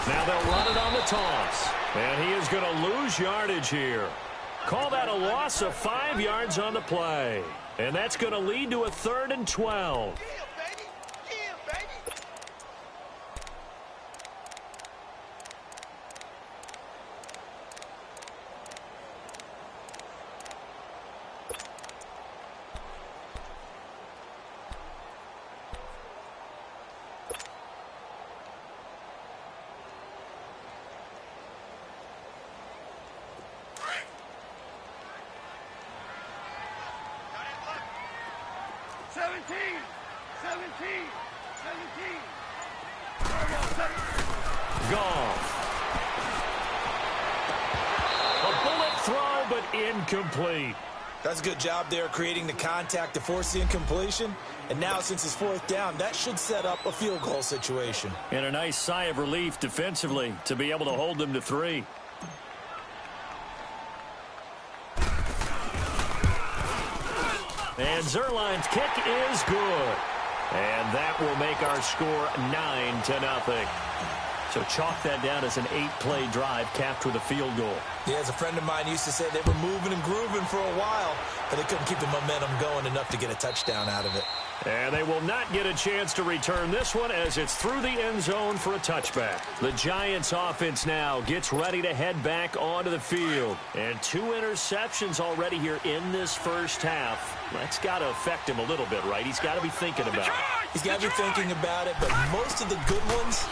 Now they'll run it on the toss. And he is going to lose yardage here. Call that a loss of 5 yards on the play. And that's going to lead to a 3rd and 12. Incomplete. That's a good job there creating the contact to force the incompletion. And now since it's 4th down, that should set up a field goal situation. And a nice sigh of relief defensively to be able to hold them to 3. And Zerline's kick is good. And that will make our score 9-0. So chalk that down as an 8-play drive capped with a field goal. Yeah, as a friend of mine used to say, they were moving and grooving for a while, but they couldn't keep the momentum going enough to get a touchdown out of it. And they will not get a chance to return this one as it's through the end zone for a touchback. The Giants offense now gets ready to head back onto the field. And 2 interceptions already here in this first half. That's got to affect him a little bit, right? He's got to be thinking about it. He's got to be thinking about it, but most of the good ones,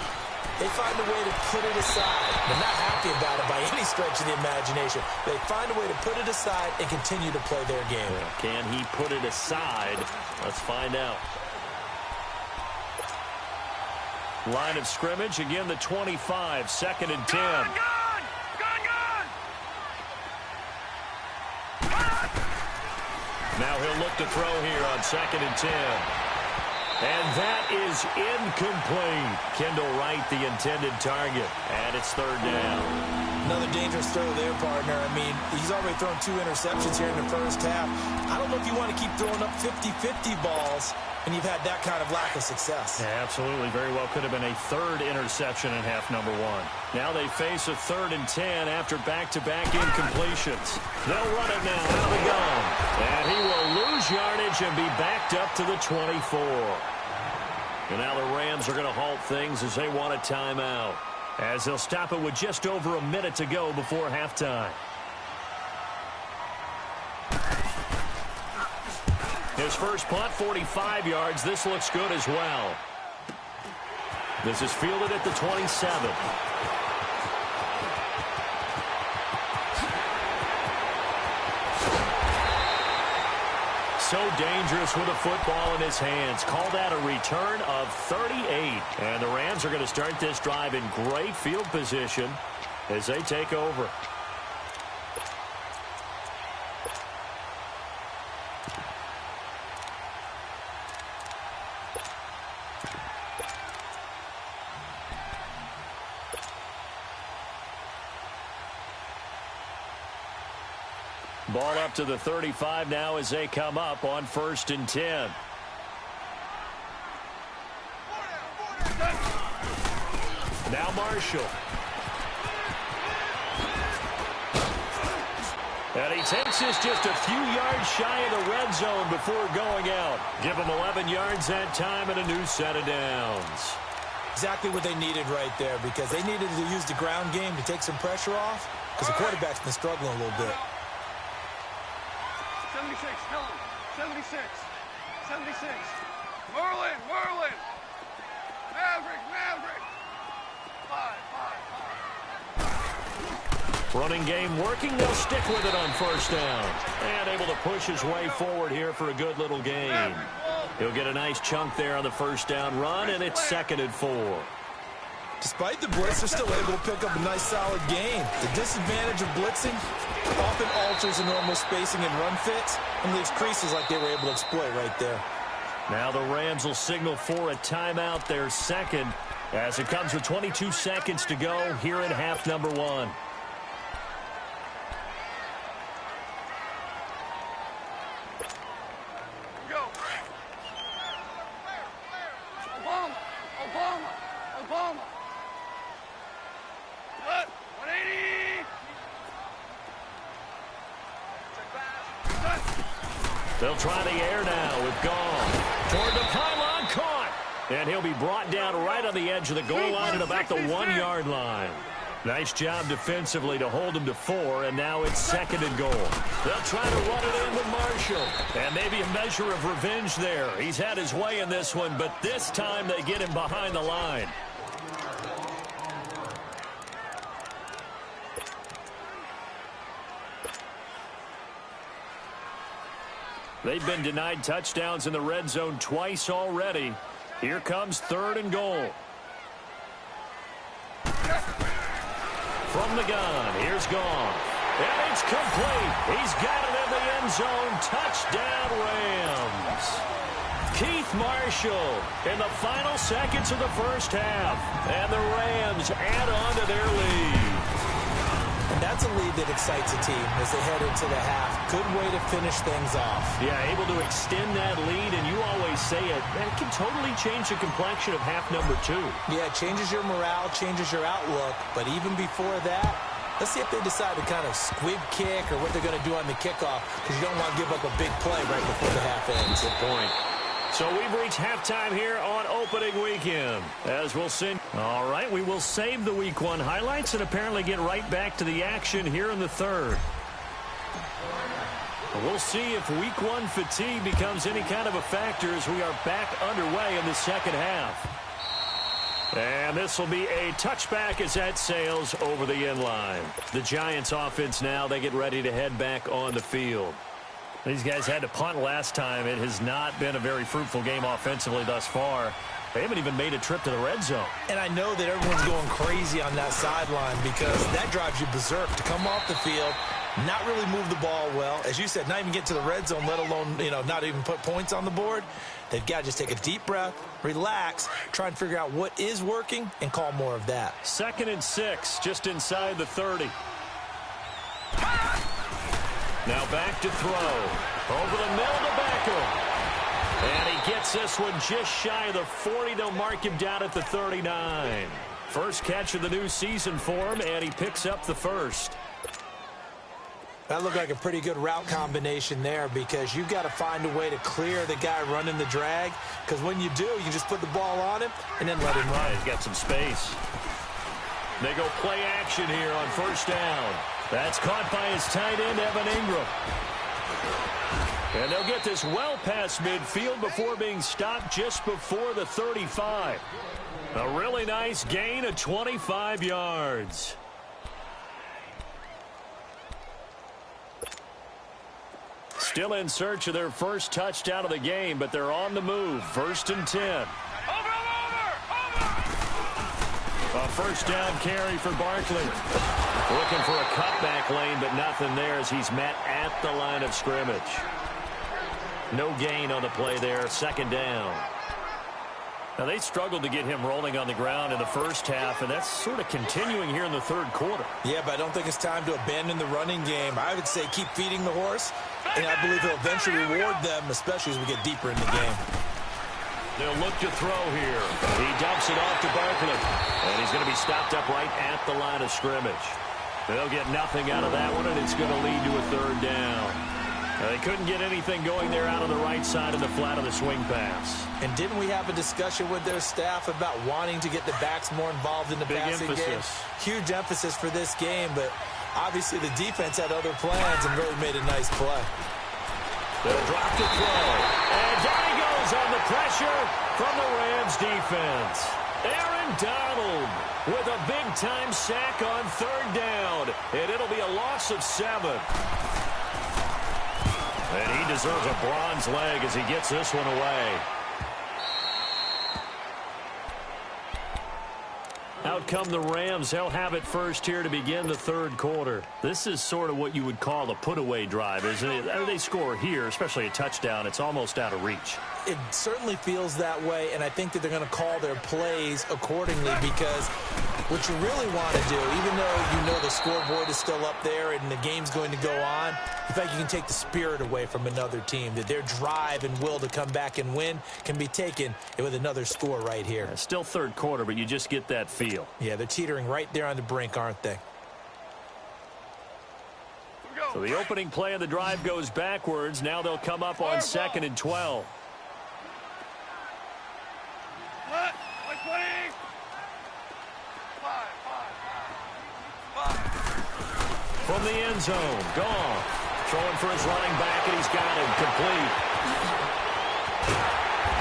they find a way to put it aside. They're not happy about it by any stretch of the imagination. They find a way to put it aside and continue to play their game. Can he put it aside? Let's find out. Line of scrimmage, again the 25, 2nd and 10. Now he'll look to throw here on 2nd and 10. And that is incomplete. Kendall Wright, the intended target. And it's 3rd down. Another dangerous throw there, partner. I mean, he's already thrown 2 interceptions here in the first half. I don't know if you want to keep throwing up 50-50 balls when you've had that kind of lack of success. Yeah, absolutely. Very well could have been a 3rd interception in half number 1. Now they face a 3rd and 10 after back-to-back incompletions. They'll run it now out of the gun. And he will lose yardage and be backed up to the 24. And now the Rams are going to halt things as they want a timeout, as they'll stop it with just over a minute to go before halftime. His first punt, 45 yards. This looks good as well. This is fielded at the 27. So dangerous with a football in his hands. Call that a return of 38. And the Rams are going to start this drive in great field position as they take over. Ball up to the 35 now as they come up on 1st and 10. Now Marshall. And he takes this just a few yards shy of the red zone before going out. Give him 11 yards that time and a new set of downs. Exactly what they needed right there, because they needed to use the ground game to take some pressure off, because the quarterback's been struggling a little bit. 76, tell him. 76. 76. Merlin. Maverick. 5. Running game working. They'll stick with it on 1st down. And able to push his way forward here for a good little gain. He'll get a nice chunk there on the 1st down run, and it's 2nd and 4. Despite the blitz, they're still able to pick up a nice solid gain. The disadvantage of blitzing often alters the normal spacing and run fits and leaves creases like they were able to exploit right there. Now the Rams will signal for a timeout, their 2nd, as it comes with 22 seconds to go here in half number 1. They'll try the air now with Gall. Toward the pylon, caught. And he'll be brought down right on the edge of the goal line at about the 1-yard line. Nice job defensively to hold him to 4, and now it's 2nd and goal. They'll try to run it in with Marshall. And maybe a measure of revenge there. He's had his way in this one, but this time they get him behind the line. They've been denied touchdowns in the red zone twice already. Here comes 3rd and goal. From the gun, here's Gall. And it's complete. He's got it in the end zone. Touchdown, Rams. Keith Marshall in the final seconds of the first half. And the Rams add on to their lead. That's a lead that excites a team as they head into the half. Good way to finish things off. Yeah, able to extend that lead, and you always say it, that can totally change the complexion of half number 2. Yeah, it changes your morale, changes your outlook, but even before that, let's see if they decide to kind of squib kick or what they're going to do on the kickoff, because you don't want to give up a big play right before the half ends. Good point. So we've reached halftime here on opening weekend. As we'll send. All right, we will save the Week 1 highlights and apparently get right back to the action here in the 3rd. We'll see if Week 1 fatigue becomes any kind of a factor as we are back underway in the 2nd half. And this will be a touchback as that sails over the end line. The Giants offense now, they get ready to head back on the field. These guys had to punt last time. It has not been a very fruitful game offensively thus far. They haven't even made a trip to the red zone. And I know that everyone's going crazy on that sideline because that drives you berserk to come off the field, not really move the ball well. As you said, not even get to the red zone, let alone, not even put points on the board. They've got to just take a deep breath, relax, try and figure out what is working, and call more of that. 2nd and 6, just inside the 30. Now back to throw. Over the middle to Beckham. And he gets this one just shy of the 40. They'll mark him down at the 39. First catch of the new season for him, and he picks up the first. That looked like a pretty good route combination there because you've got to find a way to clear the guy running the drag, because when you do, you just put the ball on him and then let him run. Yeah, he's got some space. They go play action here on 1st down. That's caught by his tight end, Evan Ingram. And they'll get this well past midfield before being stopped just before the 35. A really nice gain of 25 yards. Still in search of their first touchdown of the game, but they're on the move. 1st and 10. Over! A 1st down carry for Barkley. Looking for a cutback lane, but nothing there as he's met at the line of scrimmage. No gain on the play there. 2nd down. Now, they struggled to get him rolling on the ground in the first half, and that's sort of continuing here in the 3rd quarter. Yeah, but I don't think it's time to abandon the running game. I would say keep feeding the horse, and I believe he'll eventually reward them, especially as we get deeper in the game. They'll look to throw here. He dumps it off to Barkley, and he's going to be stopped up right at the line of scrimmage. They'll get nothing out of that one, and it's going to lead to a 3rd down. They couldn't get anything going there out on the right side of the flat of the swing pass. And didn't we have a discussion with their staff about wanting to get the backs more involved in the passing game? Huge emphasis for this game, but obviously the defense had other plans and really made a nice play. They'll drop to throw. And down he goes on the pressure from the Rams defense. Aaron Donald with a big-time sack on 3rd down. And it'll be a loss of 7. And he deserves a bronze leg as he gets this one away. Out come the Rams. They'll have it first here to begin the 3rd quarter. This is sort of what you would call a put-away drive, isn't it? They score here, especially a touchdown. It's almost out of reach. It certainly feels that way, and I think that they're going to call their plays accordingly because what you really want to do, even though you know the scoreboard is still up there and the game's going to go on, in fact, you can take the spirit away from another team, that their drive and will to come back and win can be taken with another score right here. Yeah, still 3rd quarter, but you just get that feel. Yeah, they're teetering right there on the brink, aren't they? We go. So the opening play of the drive goes backwards. Now they'll come up on 2nd and 12. What? 20. 5. From the end zone, gone. Throwing for his running back, and he's got him complete.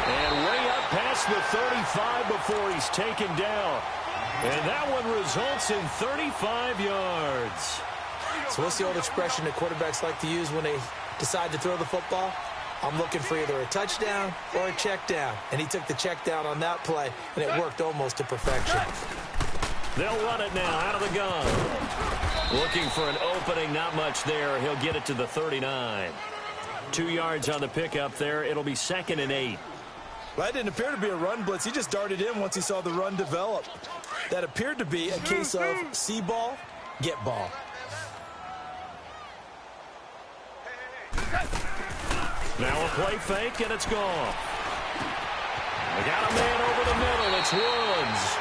And way up past the 35 before he's taken down. And that one results in 35 yards. So what's the old expression that quarterbacks like to use when they decide to throw the football? I'm looking for either a touchdown or a check down. And he took the check down on that play, and it worked almost to perfection. They'll run it now out of the gun. Looking for an opening, not much there. He'll get it to the 39. 2 yards on the pickup there. It'll be 2nd and 8. Well, that didn't appear to be a run blitz. He just darted in once he saw the run develop. That appeared to be a case of see ball, get ball. Now a play fake, and it's gone. They got a man over the middle. It's Woods.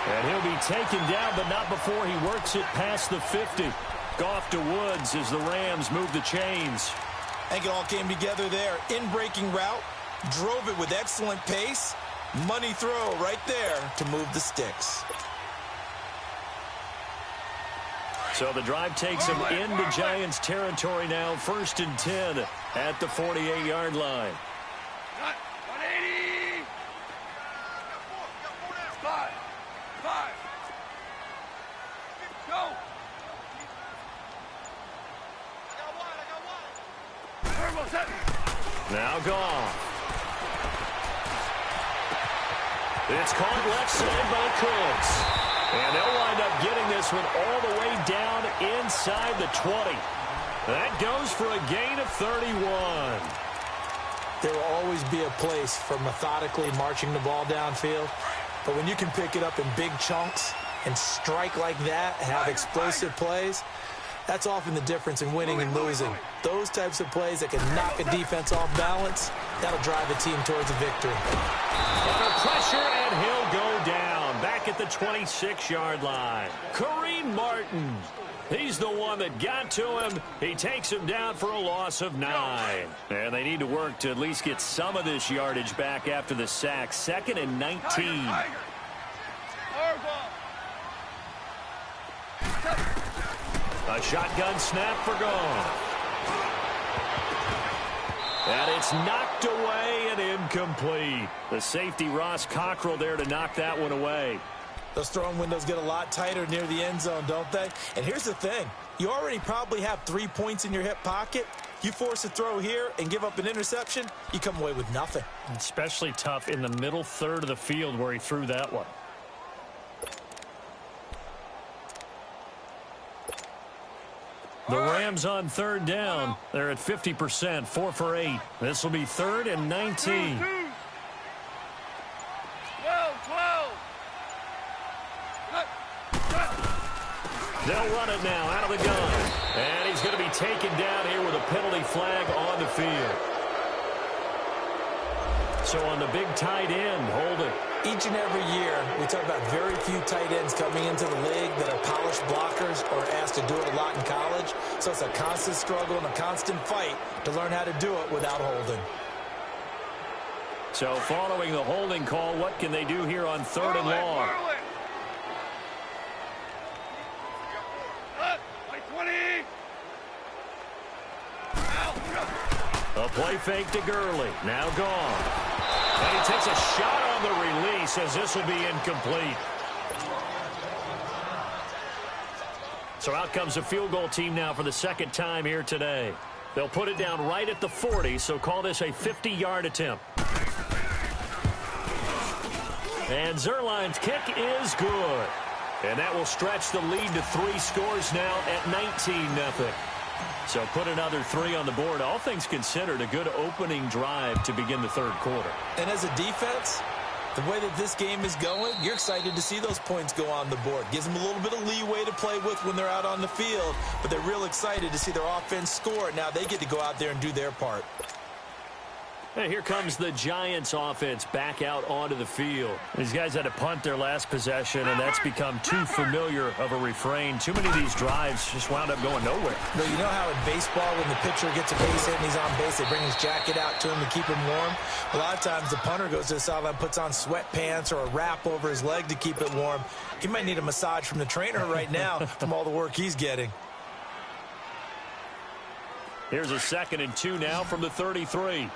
And he'll be taken down, but not before he works it past the 50. Goff to Woods as the Rams move the chains. I think it all came together there. In-breaking route, drove it with excellent pace. Money throw right there to move the sticks. So the drive takes him into Giants territory now. 1st and 10 at the 48-yard line. 180. 5. Go. Now gone. It's caught left side by Cooks. And they'll wind up getting this one all the way down inside the 20. That goes for a gain of 31. There will always be a place for methodically marching the ball downfield. But when you can pick it up in big chunks and strike like that, have explosive plays, that's often the difference in winning and losing. Those types of plays that can knock a defense off balance, that'll drive a team towards a victory. Under pressure, and he'll go down. Back at the 26-yard line. Kareem Martin. He's the one that got to him. He takes him down for a loss of 9. And they need to work to at least get some of this yardage back after the sack. 2nd and 19. A shotgun snap for Goff. And it's knocked away and incomplete. The safety, Ross Cockrell, there to knock that one away. Those throwing windows get a lot tighter near the end zone, don't they? And here's the thing. You already probably have 3 points in your hip pocket. You force a throw here and give up an interception, you come away with nothing. Especially tough in the middle third of the field where he threw that one. The Rams on 3rd down. They're at 50%, 4 for 8. This will be 3rd and 19. 12. They'll run it now out of the gun. And he's going to be taken down here with a penalty flag on the field. So on the big tight end, hold it. Each and every year, we talk about very few tight ends coming into the league that are polished blockers or asked to do it a lot in college. So it's a constant struggle and a constant fight to learn how to do it without holding. So following the holding call, what can they do here on 3rd and long? A play fake to Gurley. Now gone. And he takes a shot on the release as this will be incomplete. So out comes the field goal team now for the 2nd time here today. They'll put it down right at the 40, so call this a 50-yard attempt. And Zerline's kick is good. And that will stretch the lead to 3 scores now at 19-0. So put another 3 on the board. All things considered, a good opening drive to begin the 3rd quarter. And as a defense, the way that this game is going, you're excited to see those points go on the board. Gives them a little bit of leeway to play with when they're out on the field, but they're real excited to see their offense score. Now they get to go out there and do their part. And here comes the Giants offense back out onto the field. These guys had to punt their last possession, and that's become too familiar of a refrain. Too many of these drives just wound up going nowhere. But you know how in baseball, when the pitcher gets a base hit and he's on base, they bring his jacket out to him to keep him warm? A lot of times the punter goes to the sideline, puts on sweatpants or a wrap over his leg to keep it warm. He might need a massage from the trainer right now from all the work he's getting. Here's a 2nd and 2 now from the 33.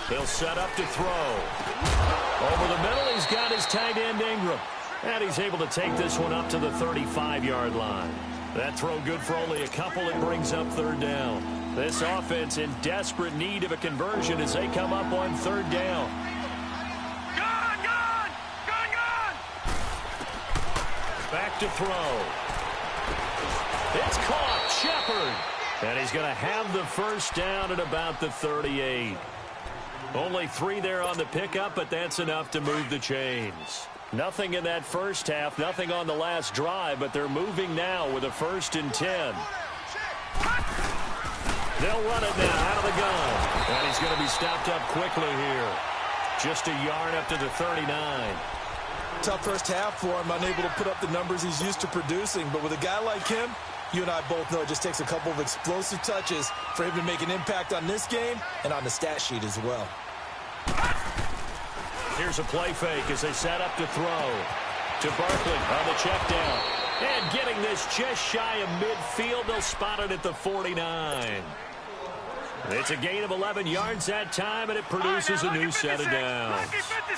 He'll set up to throw. Over the middle, he's got his tight end Ingram. And he's able to take this one up to the 35-yard line. That throw good for only a couple. It brings up 3rd down. This offense in desperate need of a conversion as they come up on 3rd down. Gone! Back to throw. It's caught. Shepard. And he's going to have the 1st down at about the 38. Only 3 there on the pickup, but that's enough to move the chains. Nothing in that first half, nothing on the last drive, but they're moving now with a 1st and 10. They'll run it now out of the gun. And he's going to be stopped up quickly here. Just a yard up to the 39. Tough first half for him, unable to put up the numbers he's used to producing. But with a guy like him, you and I both know it just takes a couple of explosive touches for him to make an impact on this game and on the stat sheet as well. Here's a play fake as they set up to throw. To Barkley on the check down. And getting this just shy of midfield. They'll spot it at the 49. It's a gain of 11 yards that time, and it produces a new set of downs.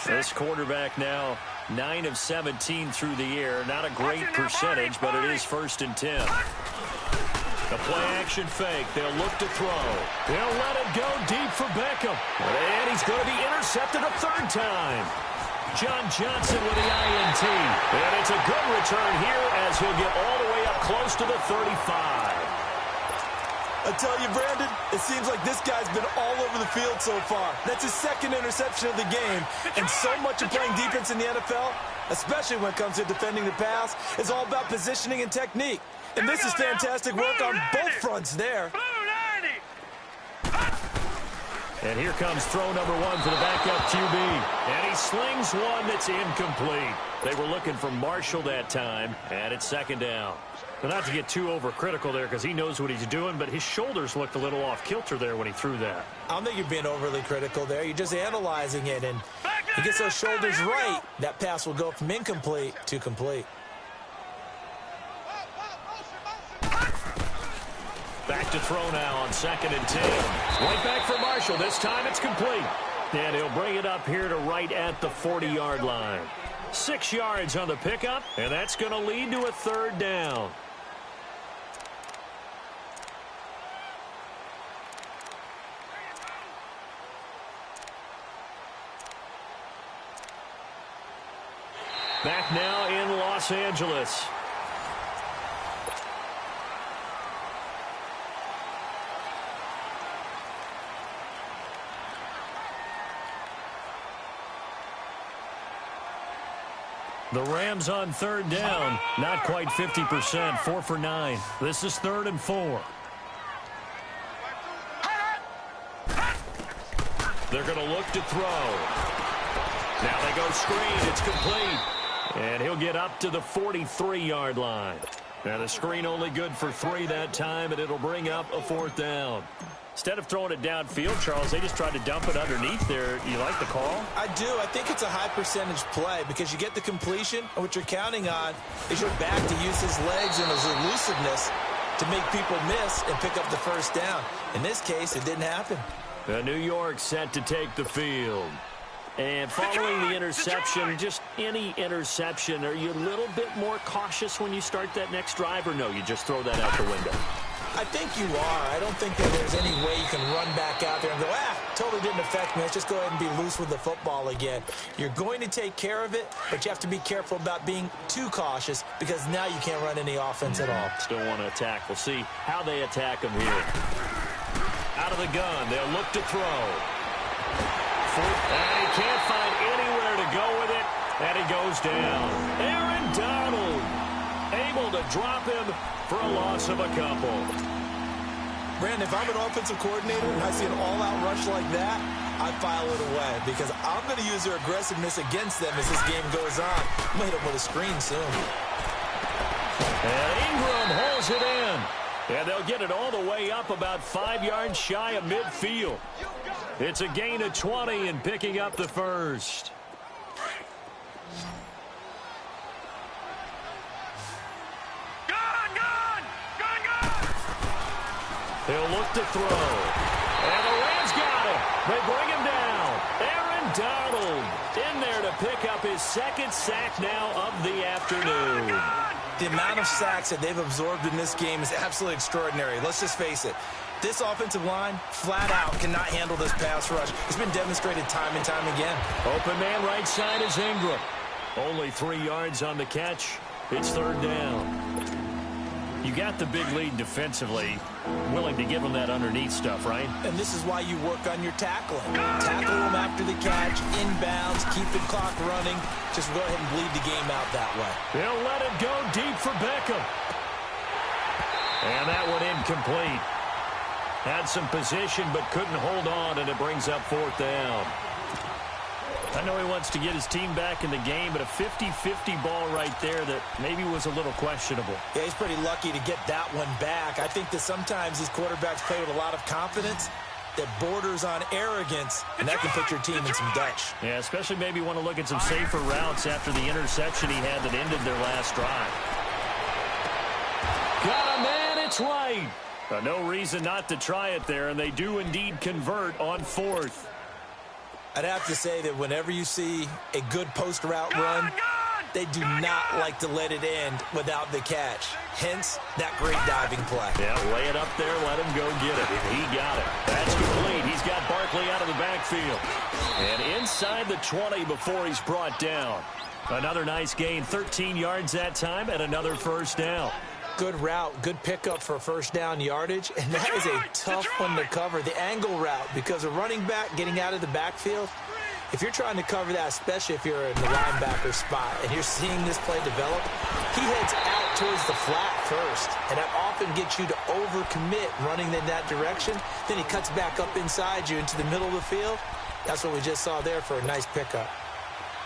This quarterback now 9 of 17 through the air. Not a great percentage, but it is 1st and 10. The play-action fake. They'll look to throw. They'll let it go deep for Beckham. And he's going to be intercepted a 3rd time. John Johnson with the INT. And it's a good return here as he'll get all the way up close to the 35. I tell you, Brandon, it seems like this guy's been all over the field so far. That's his 2nd interception of the game. And so much of playing defense in the NFL, especially when it comes to defending the pass, is all about positioning and technique. And this is fantastic work on both fronts there. And here comes throw number 1 for the backup QB. And he slings one that's incomplete. They were looking for Marshall that time, and it's 2nd down. But not to get too overcritical there because he knows what he's doing, but his shoulders looked a little off kilter there when he threw that. I don't think you're being overly critical there. You're just analyzing it, and he gets those shoulders right. That pass will go from incomplete to complete. Back to throw now on 2nd and 10. Right back for Marshall. This time it's complete. And he'll bring it up here to right at the 40-yard line. 6 yards on the pickup, and that's going to lead to a 3rd down. Back now in Los Angeles. The Rams on 3rd down. Not quite 50%. 4 for 9. This is 3rd and 4. They're going to look to throw. Now they go screen. It's complete. And he'll get up to the 43-yard line. Now the screen only good for 3 that time, and it'll bring up a 4th down. Instead of throwing it downfield, Charles, they just tried to dump it underneath there. You like the call? I do. I think it's a high percentage play because you get the completion, and what you're counting on is your back to use his legs and his elusiveness to make people miss and pick up the 1st down. In this case, it didn't happen. New York set to take the field. And following the interception, just any interception, are you a little bit more cautious when you start that next drive, or no, you just throw that out the window? I think you are. I don't think that there's any way you can run back out there and go, totally didn't affect me. Let's just go ahead and be loose with the football again. You're going to take care of it, but you have to be careful about being too cautious because now you can't run any offense at all. Still want to attack. We'll see how they attack him here. Out of the gun, they'll look to throw. And he can't find anywhere to go with it, And he goes down. Aaron Donald able to drop him for a loss of a couple. Brandon, if I'm an offensive coordinator and I see an all-out rush like that, I file it away because I'm going to use their aggressiveness against them as this game goes on. I'm going to hit them with a screen soon. And Ingram holds it in. And they'll get it all the way up about 5 yards shy of midfield. It's a gain of 20 and picking up the first. He'll look to throw. And the Rams got him. They bring him down. Aaron Donald in there to pick up his second sack now of the afternoon. The amount of sacks that they've absorbed in this game is absolutely extraordinary. Let's just face it. This offensive line, flat out, cannot handle this pass rush. It's been demonstrated time and time again. Open man right side is Ingram. Only 3 yards on the catch. It's third down. You got the big lead defensively, willing to give them that underneath stuff, right? And this is why you work on your tackling. Tackle them after the catch, inbounds, keep the clock running. Just go ahead and bleed the game out that way. They'll let it go deep for Beckham. And that one incomplete. Had some position but couldn't hold on, and it brings up fourth down. I know he wants to get his team back in the game, but a 50-50 ball right there that maybe was a little questionable. Yeah, he's pretty lucky to get that one back. I think that sometimes these quarterbacks play with a lot of confidence that borders on arrogance, and that can put your team in some Dutch. Yeah, especially maybe want to look at some safer routes after the interception he had that ended their last drive. Got a man, it's right. No reason not to try it there, and they do indeed convert on fourth. I'd have to say that whenever you see a good post route run, they do not like to let it end without the catch. Hence, that great diving play. Yeah, lay it up there, let him go get it. He got it. That's complete. He's got Barkley out of the backfield. And inside the 20 before he's brought down. Another nice gain, 13 yards that time, and another first down. Good route, good pickup for first down yardage, and that is a tough one to cover, the angle route, because a running back getting out of the backfield, if you're trying to cover that, especially if you're in the linebacker spot, and you're seeing this play develop, he heads out towards the flat first, and that often gets you to overcommit running in that direction. Then he cuts back up inside you into the middle of the field. That's what we just saw there for a nice pickup.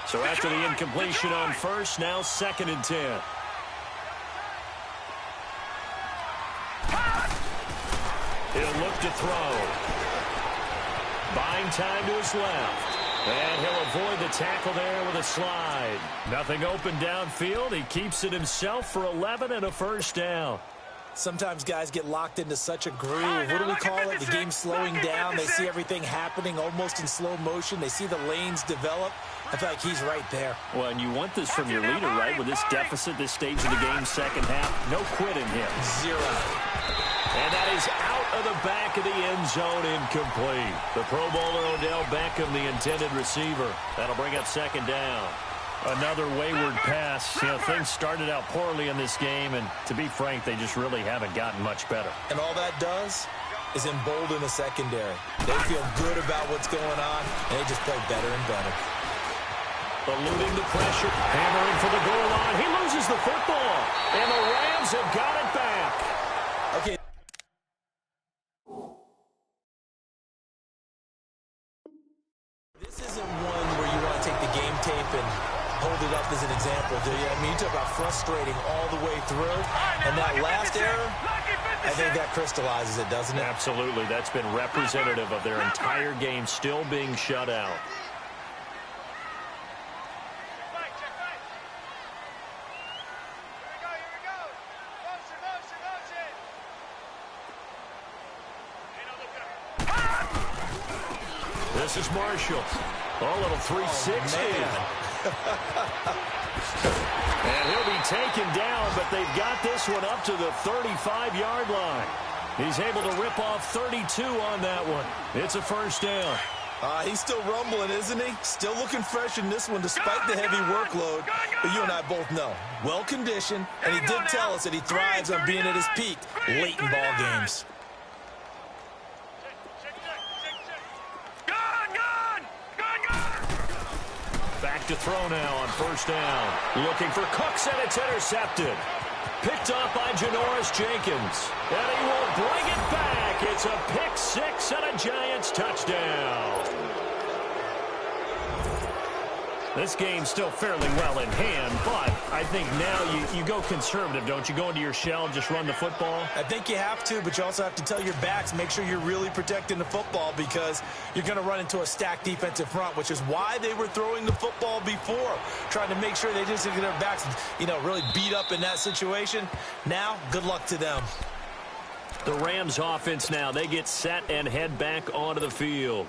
So after the incompletion on first, now 2nd and 10. He'll look to throw. Buying time to his left. And he'll avoid the tackle there with a slide. Nothing open downfield. He keeps it himself for 11 and a first down. Sometimes guys get locked into such a groove. What do we call it? The game's slowing down. They see everything happening almost in slow motion. They see the lanes develop. I feel like he's right there. Well, and you want this from your leader, right? With this deficit, this stage of the game, second half, no quitting him. Zero. And that is out of the back of the end zone, incomplete. The Pro Bowler Odell Beckham, the intended receiver. That'll bring up second down. Another wayward pass. You know, things started out poorly in this game, and to be frank, they just really haven't gotten much better. And all that does is embolden the secondary. They feel good about what's going on, and they just play better and better. Eluding the pressure, hammering for the goal line. He loses the football, and the Rams have got it back. Okay. This isn't one where you want to take the game tape and hold it up as an example, do you? I mean, you talk about frustrating all the way through, and that last error, I think that crystallizes it, doesn't it? Absolutely. That's been representative of their entire game still being shut out. This is Marshall. Oh, little 360. And he'll be taken down, but they've got this one up to the 35-yard line. He's able to rip off 32 on that one. It's a first down. He's still rumbling, isn't he? Still looking fresh in this one despite the heavy workload. But you and I both know, well-conditioned, and he did tell us that he thrives on being at his peak late in ball games. Back back to throw now on first down. Looking for Cooks, and it's intercepted. Picked off by Janoris Jenkins. And he will bring it back. It's a pick six and a Giants touchdown. This game's still fairly well in hand, but I think now you go conservative, don't you? Go into your shell and just run the football? I think you have to, but you also have to tell your backs, make sure you're really protecting the football because you're going to run into a stacked defensive front, which is why they were throwing the football before, trying to make sure they just get their backs, really beat up in that situation. Now, good luck to them. The Rams offense now, they get set and head back onto the field.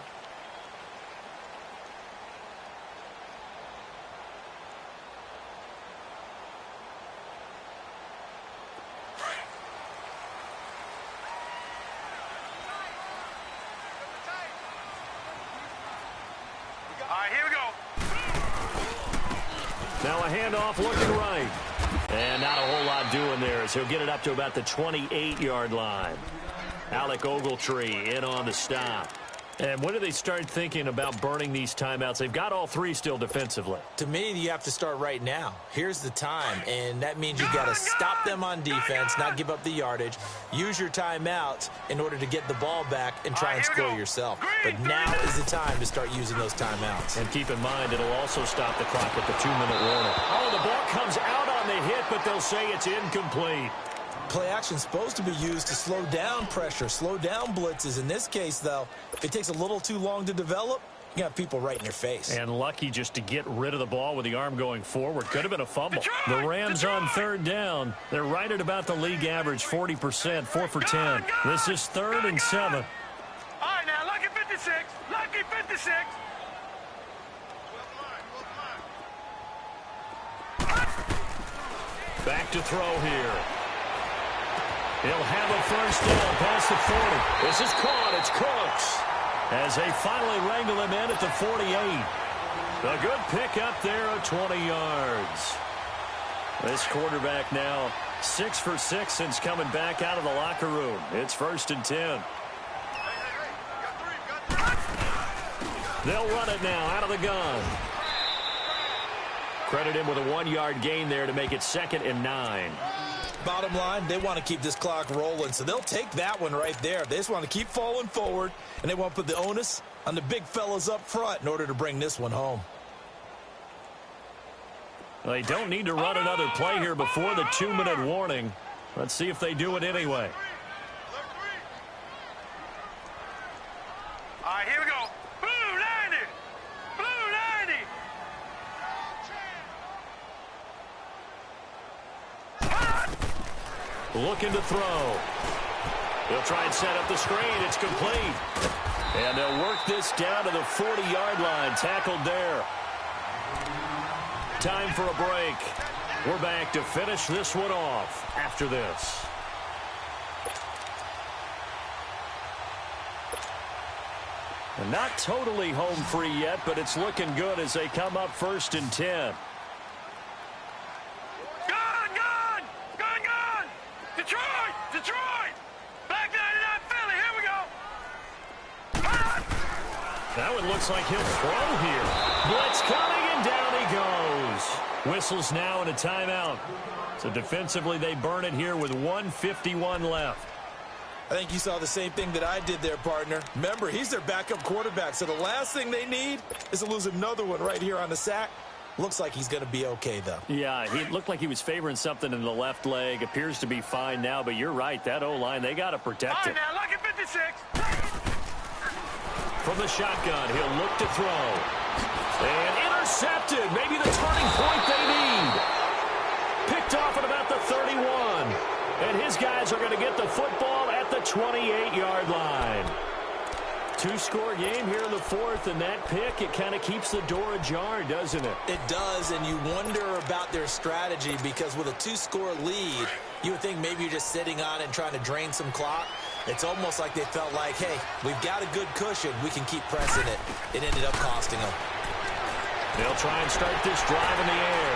Now a handoff looking right. And not a whole lot doing there as he'll get it up to about the 28-yard line. Alec Ogletree in on the stop. And when do they start thinking about burning these timeouts? They've got all three still defensively. To me, you have to start right now. Here's the time, and that means you've got to stop them on defense, not give up the yardage, use your timeouts in order to get the ball back and try and score yourself. But now is the time to start using those timeouts. And keep in mind, it'll also stop the clock at the 2-minute warning. Oh, the ball comes out on the hit, but they'll say it's incomplete. Play action is supposed to be used to slow down pressure, slow down blitzes. In this case, though, if it takes a little too long to develop, you got people right in your face. And lucky just to get rid of the ball with the arm going forward. Could have been a fumble. The Rams on third down. They're right at about the league average, 40%, 4 for 10. This is 3rd and 7. All right, now, lucky 56. Lucky 56. Back to throw here. He'll have a first down past the 40. This is caught. It's Cooks. As they finally wrangle him in at the 48. A good pick up there at 20 yards. This quarterback now 6 for 6 since coming back out of the locker room. It's 1st and 10. They'll run it now out of the gun. Credit him with a 1-yard gain there to make it 2nd and 9. Bottom line, they want to keep this clock rolling, so they'll take that one right there. They just want to keep falling forward, and they want to put the onus on the big fellas up front in order to bring this one home. They don't need to run another play here before the 2-minute warning. Let's see if they do it anyway. All right, here we go. Blue 90. Blue 90. Looking to throw. He'll try and set up the screen. It's complete. And they'll work this down to the 40-yard line. Tackled there. Time for a break. We're back to finish this one off after this. And not totally home free yet, but it's looking good as they come up 1st and 10. Detroit! Back 99 Philly, here we go! That one looks like he'll throw here. Blitz coming, and down he goes. Whistles now and a timeout. So defensively, they burn it here with 1:51 left. I think you saw the same thing that I did there, partner. Remember, he's their backup quarterback, so the last thing they need is to lose another one right here on the sack. Looks like he's going to be okay, though. Yeah, he looked like he was favoring something in the left leg. Appears to be fine now, but you're right. That O-line, they got to protect it. All right, now, lucky 56. From the shotgun, he'll look to throw. And intercepted. Maybe the turning point they need. Picked off at about the 31. And his guys are going to get the football at the 28-yard line. 2-score game here in the 4th, and that pick, it kind of keeps the door ajar, doesn't it? It does, and you wonder about their strategy because with a 2-score lead, you would think maybe you're just sitting on it and trying to drain some clock. It's almost like they felt like, hey, we've got a good cushion. We can keep pressing it. It ended up costing them. They'll try and start this drive in the air.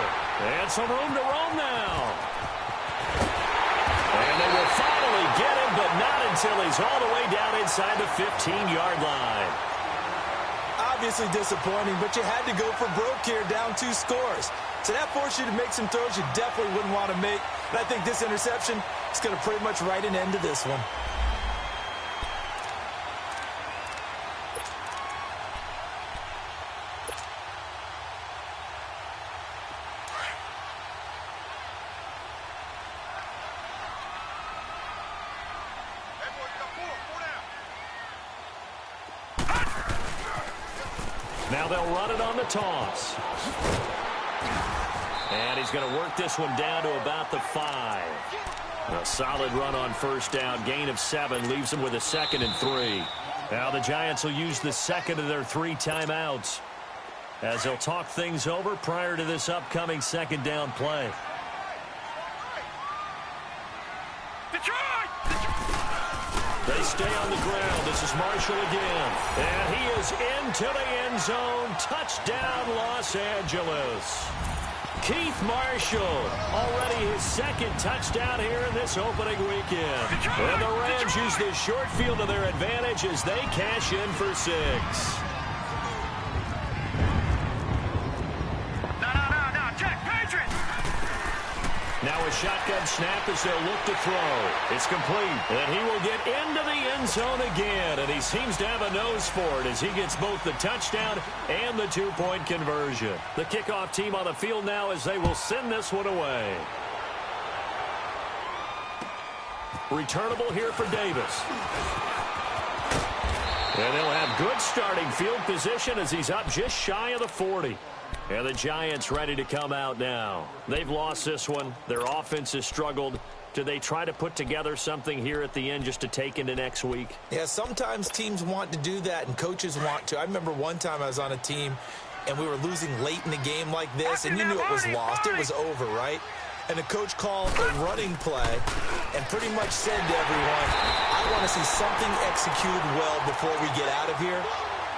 And some room to roam now. And they will finally get him, but not until he's all the way down inside the 15-yard line. obviously disappointing, but you had to go for broke here, down 2 scores. So that forced you to make some throws you definitely wouldn't want to make. And I think this interception is going to pretty much write an end to this one. Now they'll run it on the toss. And he's going to work this one down to about the 5. A solid run on first down. Gain of 7 leaves them with a 2nd and 3. Now the Giants will use the second of their 3 timeouts as they'll talk things over prior to this upcoming 2nd down play. They stay on the ground. This is Marshall again. And he is into the end zone. Touchdown, Los Angeles. Keith Marshall, already his 2nd touchdown here in this opening weekend. And the Rams use the short field to their advantage as they cash in for 6. Now a shotgun snap as they'll look to throw. It's complete. And he will get into the end zone again. And he seems to have a nose for it as he gets both the touchdown and the 2-point conversion. The kickoff team on the field now as they will send this one away. Returnable here for Davis. And they'll have good starting field position as he's up just shy of the 40. And the Giants ready to come out now. They've lost this one. Their offense has struggled. Do they try to put together something here at the end just to take into next week? Yeah, sometimes teams want to do that and coaches want to. I remember one time I was on a team and we were losing late in a game like this and you knew it was lost. It was over, right? And the coach called a running play and pretty much said to everyone, I want to see something executed well before we get out of here.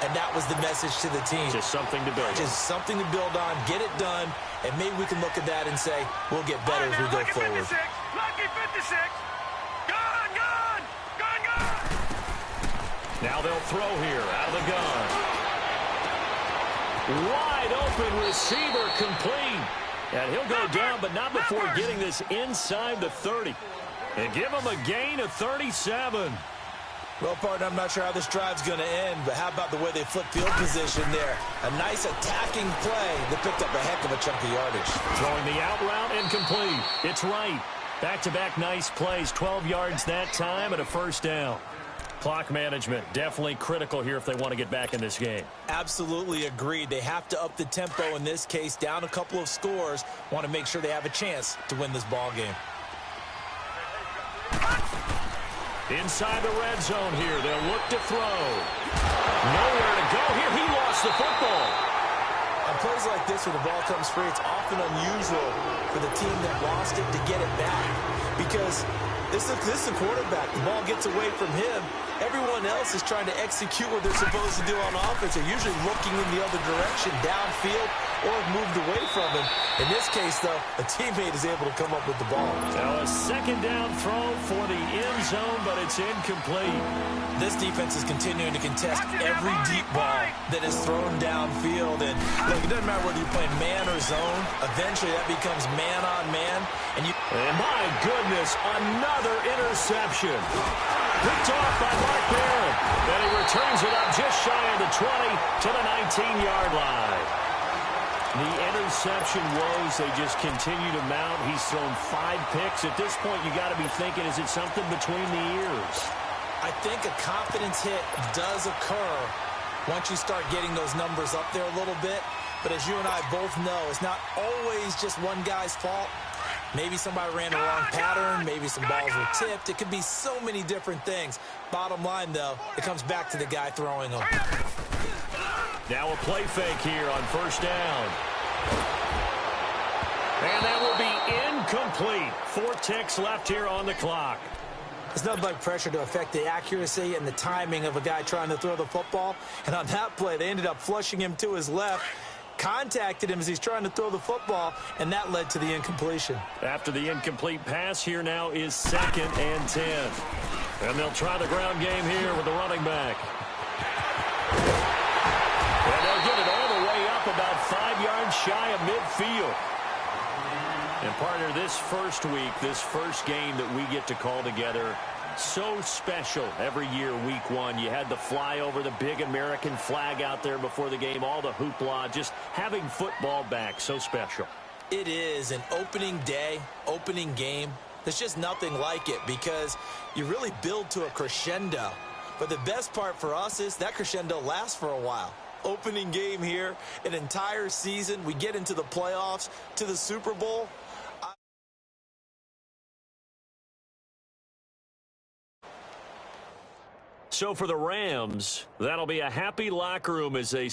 And that was the message to the team. Just something to build on. Just something to build on, get it done, and maybe we can look at that and say, we'll get better as we go forward. Lucky 56. Gone. Now they'll throw here out of the gun. Wide open receiver complete. And he'll go down, but not before getting this inside the 30. And give him a gain of 37. Well, partner, I'm not sure how this drive's going to end, but how about the way they flip field position there? A nice attacking play that picked up a heck of a chunk of yardage. Throwing the out route incomplete. It's right. Back-to-back nice plays. 12 yards that time and a first down. Clock management definitely critical here if they want to get back in this game. Absolutely agreed. They have to up the tempo in this case, down a couple of scores. Want to make sure they have a chance to win this ball game. Inside the red zone here. They'll look to throw. Nowhere to go here. He lost the football. On plays like this where the ball comes free, it's often unusual for the team that lost it to get it back. Because this is the quarterback. The ball gets away from him. Everyone else is trying to execute what they're supposed to do on offense. They're usually looking in the other direction, downfield, or have moved away from him. In this case, though, a teammate is able to come up with the ball. Now a second down throw for the end zone, but it's incomplete. This defense is continuing to contest every deep ball that is thrown downfield. And look, it doesn't matter whether you're playing man or zone. Eventually, that becomes man on man. And my goodness, another interception. Picked off by Mark Barron. And he returns it up just shy of the 20 to the 19-yard line. The interception woes, they just continue to mount. He's thrown 5 picks. At this point, you got to be thinking, is it something between the ears? I think a confidence hit does occur once you start getting those numbers up there a little bit. But as you and I both know, it's not always just one guy's fault. Maybe somebody ran the wrong pattern. Maybe some balls were tipped. It could be so many different things. Bottom line, though, it comes back to the guy throwing them. Now a play fake here on first down. And that will be incomplete. 4 ticks left here on the clock. It's nothing like pressure to affect the accuracy and the timing of a guy trying to throw the football. And on that play, they ended up flushing him to his left, contacted him as he's trying to throw the football, and that led to the incompletion. After the incomplete pass, here now is 2nd and 10. And they'll try the ground game here with the running back. And shy of midfield. And partner, this first week, this first game that we get to call together, so special every year, week one. You had the flyover, the big American flag out there before the game, all the hoopla, just having football back, so special. It is an opening day, opening game. There's just nothing like it because you really build to a crescendo. But the best part for us is that crescendo lasts for a while. Opening game here, an entire season. We get into the playoffs, to the Super Bowl. So for the Rams, that'll be a happy locker room as they